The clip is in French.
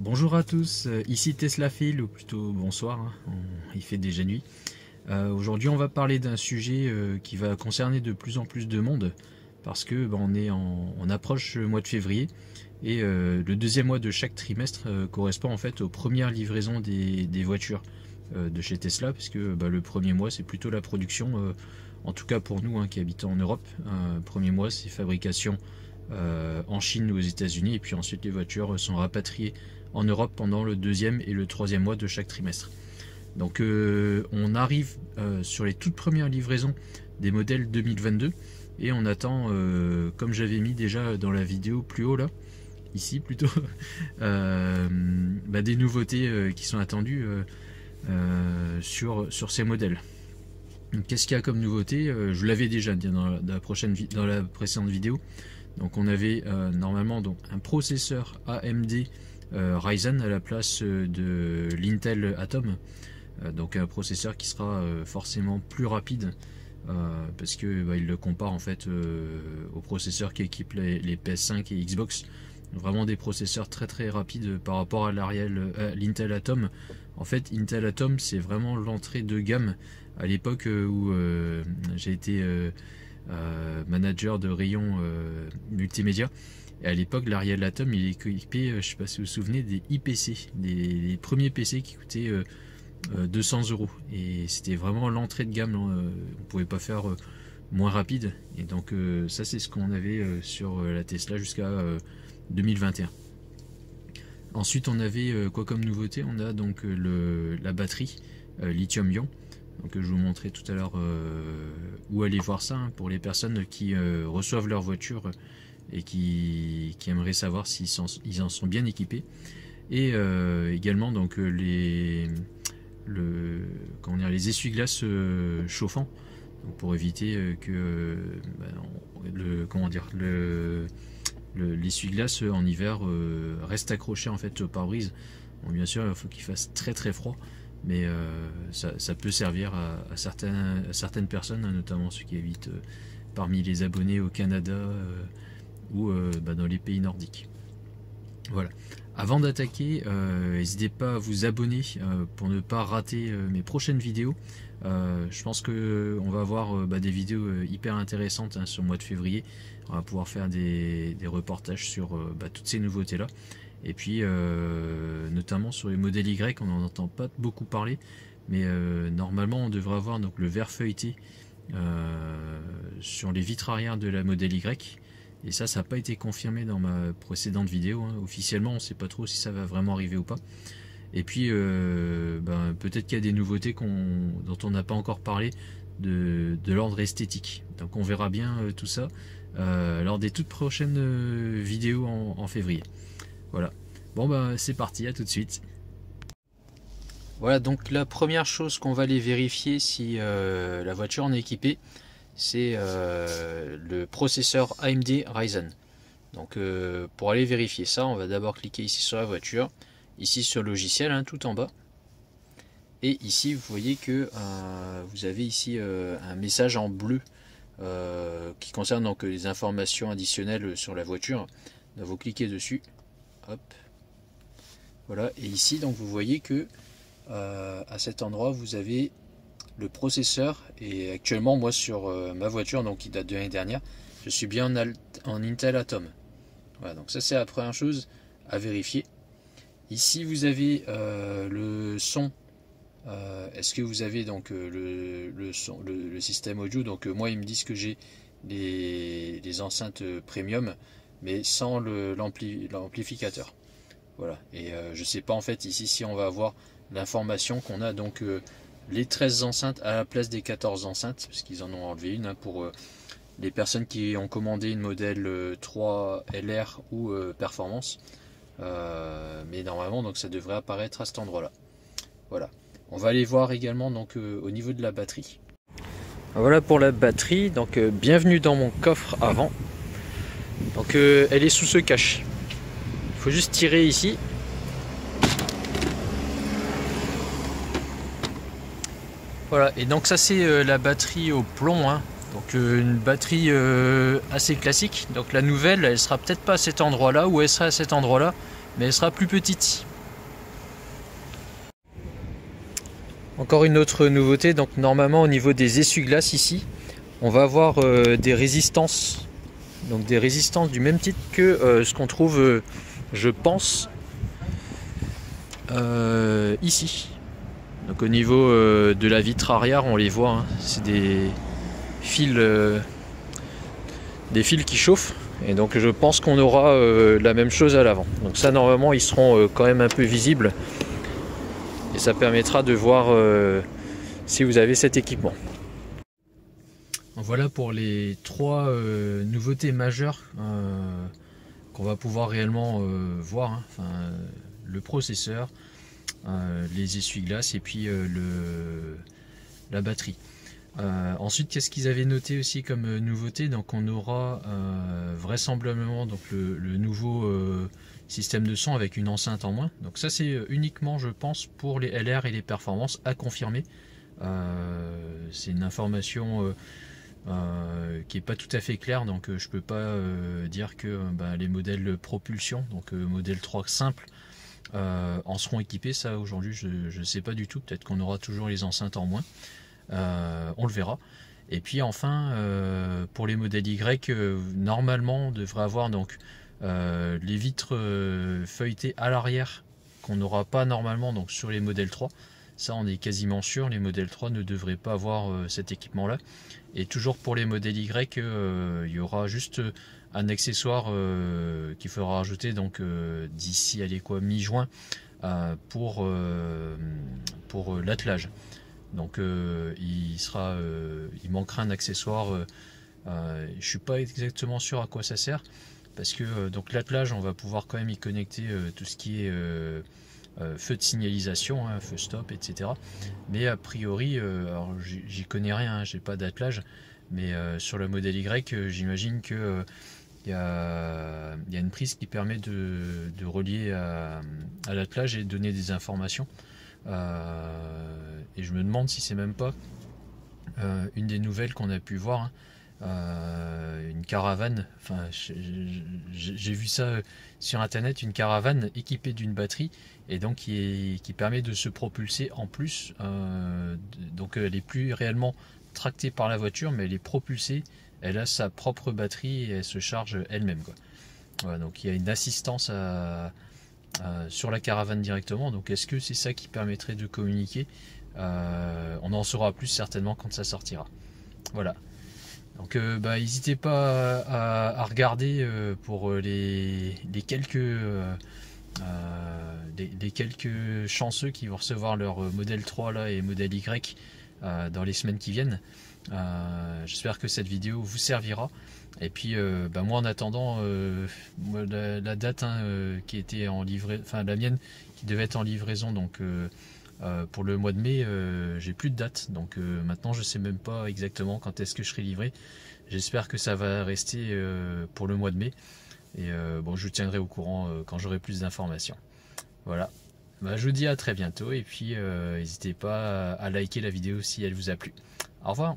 Bonjour à tous, ici Teslaphile, ou plutôt bonsoir, hein, il fait déjà nuit. Aujourd'hui on va parler d'un sujet qui va concerner de plus en plus de monde, parce que on approche le mois de février, et le deuxième mois de chaque trimestre correspond en fait aux premières livraisons des voitures de chez Tesla, parce que le premier mois c'est plutôt la production, en tout cas pour nous qui habitons en Europe. Premier mois c'est fabrication en Chine ou aux États-Unis, et puis ensuite les voitures sont rapatriées en Europe pendant le deuxième et le troisième mois de chaque trimestre. Donc on arrive sur les toutes premières livraisons des modèles 2022, et on attend, comme j'avais mis déjà dans la vidéo plus haut là, ici plutôt, des nouveautés qui sont attendues sur ces modèles. Qu'est-ce qu'il y a comme nouveauté? Je l'avais déjà dit dans la précédente vidéo. Donc on avait normalement un processeur AMD Ryzen à la place de l'Intel Atom, donc un processeur qui sera forcément plus rapide, parce que il le compare en fait aux processeurs qui équipent les PS5 et Xbox. Vraiment des processeurs très très rapides par rapport à l'Intel Atom. En fait, Intel Atom c'est vraiment l'entrée de gamme. À l'époque où j'ai été manager de rayon multimédia, et à l'époque l'Ariel Atom il est équipé, je sais pas si vous vous souvenez, des IPC, des premiers PC qui coûtaient 200 €, et c'était vraiment l'entrée de gamme. On pouvait pas faire moins rapide, et donc ça c'est ce qu'on avait sur la Tesla jusqu'à 2021. Ensuite on avait quoi comme nouveauté? On a donc la batterie lithium-ion. Donc je vous montrais tout à l'heure où aller voir ça, pour les personnes qui reçoivent leur voiture et qui aimeraient savoir s'ils en sont bien équipés. Et également donc les essuie-glaces chauffants, donc pour éviter que l'essuie-glace en hiver reste accroché en fait au pare-brise. Bon, bien sûr il faut qu'il fasse très très froid, mais ça peut servir à certaines personnes, notamment ceux qui habitent parmi les abonnés au Canada ou dans les pays nordiques. Voilà. Avant d'attaquer, n'hésitez pas à vous abonner pour ne pas rater mes prochaines vidéos. Je pense qu'on va avoir des vidéos hyper intéressantes sur le mois de février. On va pouvoir faire des reportages sur toutes ces nouveautés là. Et puis notamment sur les modèles Y, on n'en entend pas beaucoup parler, mais normalement on devrait avoir donc le verre feuilleté sur les vitres arrière de la modèle Y, et ça n'a pas été confirmé dans ma précédente vidéo. Officiellement on ne sait pas trop si ça va vraiment arriver ou pas. Et puis peut-être qu'il y a des nouveautés dont on n'a pas encore parlé de l'ordre esthétique, donc on verra bien tout ça lors des toutes prochaines vidéos en février. Voilà, bon c'est parti, à tout de suite. Voilà, donc la première chose qu'on va aller vérifier si la voiture en est équipée, c'est le processeur AMD Ryzen. Donc pour aller vérifier ça, on va d'abord cliquer ici sur la voiture, ici sur logiciel, tout en bas. Et ici vous voyez que vous avez ici un message en bleu qui concerne donc les informations additionnelles sur la voiture. Donc, vous cliquez dessus. Hop. Voilà, et ici donc vous voyez que à cet endroit vous avez le processeur, et actuellement moi sur ma voiture, donc qui date de l'année dernière, je suis bien en Intel Atom. Voilà, donc ça c'est la première chose à vérifier. Ici vous avez le son. Est-ce que vous avez donc le système audio? Donc moi ils me disent que j'ai les enceintes premium, mais sans l'amplificateur. Voilà, et je sais pas en fait ici si on va avoir l'information qu'on a donc les 13 enceintes à la place des 14 enceintes, parce qu'ils en ont enlevé une pour les personnes qui ont commandé une modèle 3 LR ou performance, mais normalement donc ça devrait apparaître à cet endroit là. Voilà, on va aller voir également donc au niveau de la batterie. Voilà pour la batterie, donc bienvenue dans mon coffre avant. Donc elle est sous ce cache. Il faut juste tirer ici. Voilà, et donc ça c'est la batterie au plomb. Donc une batterie assez classique. Donc la nouvelle, elle sera peut-être pas à cet endroit là, ou elle sera à cet endroit là, mais elle sera plus petite. Encore une autre nouveauté, donc normalement au niveau des essuie-glaces ici, on va avoir des résistances. Donc des résistances du même type que ce qu'on trouve, je pense, ici. Donc au niveau de la vitre arrière, on les voit, hein, c'est des fils qui chauffent. Et donc je pense qu'on aura la même chose à l'avant. Donc ça normalement ils seront quand même un peu visibles. Et ça permettra de voir si vous avez cet équipement. Voilà pour les 3 nouveautés majeures qu'on va pouvoir réellement voir. Hein. Enfin, le processeur, les essuie-glaces et puis la batterie. Ensuite, qu'est-ce qu'ils avaient noté aussi comme nouveauté? Donc on aura vraisemblablement donc, le nouveau système de son avec une enceinte en moins. Donc ça c'est uniquement je pense pour les LR et les performances à confirmer. C'est une information qui est pas tout à fait claire, donc je peux pas dire que les modèles propulsion, donc modèle 3 simple, en seront équipés. Ça aujourd'hui je ne sais pas du tout, peut-être qu'on aura toujours les enceintes en moins, on le verra. Et puis enfin pour les modèles Y, normalement on devrait avoir donc les vitres feuilletées à l'arrière qu'on n'aura pas normalement donc sur les modèles 3. Ça on est quasiment sûr, les modèles 3 ne devraient pas avoir cet équipement là. Et toujours pour les modèles Y, il y aura juste un accessoire qu'il faudra rajouter donc d'ici à mi-juin pour l'attelage. Donc il manquera un accessoire, je suis pas exactement sûr à quoi ça sert, parce que donc l'attelage on va pouvoir quand même y connecter tout ce qui est feu de signalisation, hein, feu stop, etc. Mais a priori, alors j'y connais rien, hein, j'ai pas d'attelage, mais sur le modèle Y, j'imagine que il y a une prise qui permet de relier à l'attelage et de donner des informations. Et je me demande si c'est même pas une des nouvelles qu'on a pu voir, hein, une caravane, enfin j'ai vu ça sur internet, une caravane équipée d'une batterie et donc qui permet de se propulser en plus, donc elle est plus réellement tractée par la voiture mais elle est propulsée, elle a sa propre batterie et elle se charge elle-même, quoi. Voilà, donc il y a une assistance sur la caravane directement. Donc est-ce que c'est ça qui permettrait de communiquer? On en saura plus certainement quand ça sortira. Voilà. Donc n'hésitez pas à regarder pour les quelques chanceux qui vont recevoir leur modèle 3 là et modèle Y dans les semaines qui viennent. J'espère que cette vidéo vous servira. Et puis moi en attendant, la date, hein, qui était en livraison, enfin la mienne qui devait être en livraison donc pour le mois de mai, j'ai plus de date, donc maintenant je sais même pas exactement quand est-ce que je serai livré. J'espère que ça va rester pour le mois de mai, et bon, je vous tiendrai au courant quand j'aurai plus d'informations. Voilà, je vous dis à très bientôt, et puis n'hésitez pas à liker la vidéo si elle vous a plu. Au revoir.